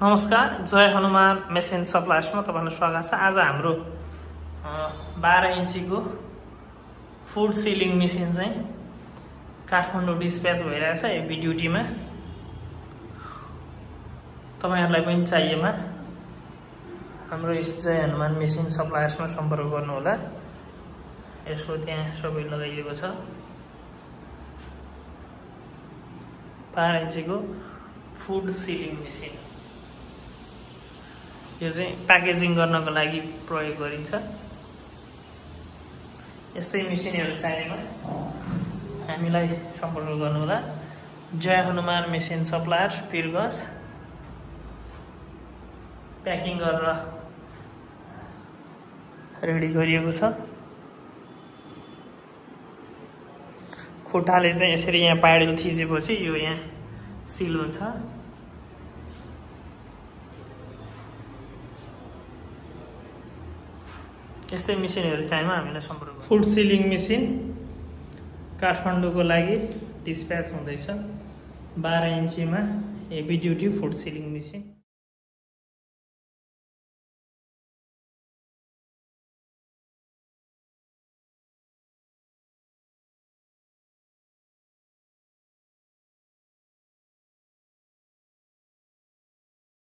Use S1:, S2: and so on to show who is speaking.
S1: नमस्कार, जय हनुमान मेसिन सप्लायर्समा तपाईहरुलाई स्वागत छ। आज हाम्रो 12 इन्चीको फुड सिलिङ मेसिन चाहिँ काठमाडौँ डिस्प्याच भइरहेछ हेभी ड्युटीमा। तपाईहरुलाई पनि चाहिएमा हाम्रो जय हनुमान मेसिन सप्लायर्समा सम्पर्क गर्नु होला। यसको त्यहाँ सबै लगाइएको छ। 12 इन्चीको फुड सिलिङ मेसिन यो चाहिँ प्याकेजिङ गर्नको लागि प्रयोग गरिन्छ। यस्तै मेसिनहरु चाहिएमा हामीलाई सम्पर्क गर्नु होला। जय हनुमान मेसिन सप्लायर्स पिरगस प्याकिङ गरेर रेडी गरिएको छ। खुट्टाले चाहिँ यसरी यहाँ प्याडल थिचेपछि यो यहाँ सिल हुन्छ। यस्तै मेसिनहरु चाहिएमा हामीलाई सम्पर्क गर्नु। फुड सिलिङ मेसिन काठमाडौँको लागि डिस्प्याच हुँदैछ। 12 इन्चीमा heavy duty food sealing machine.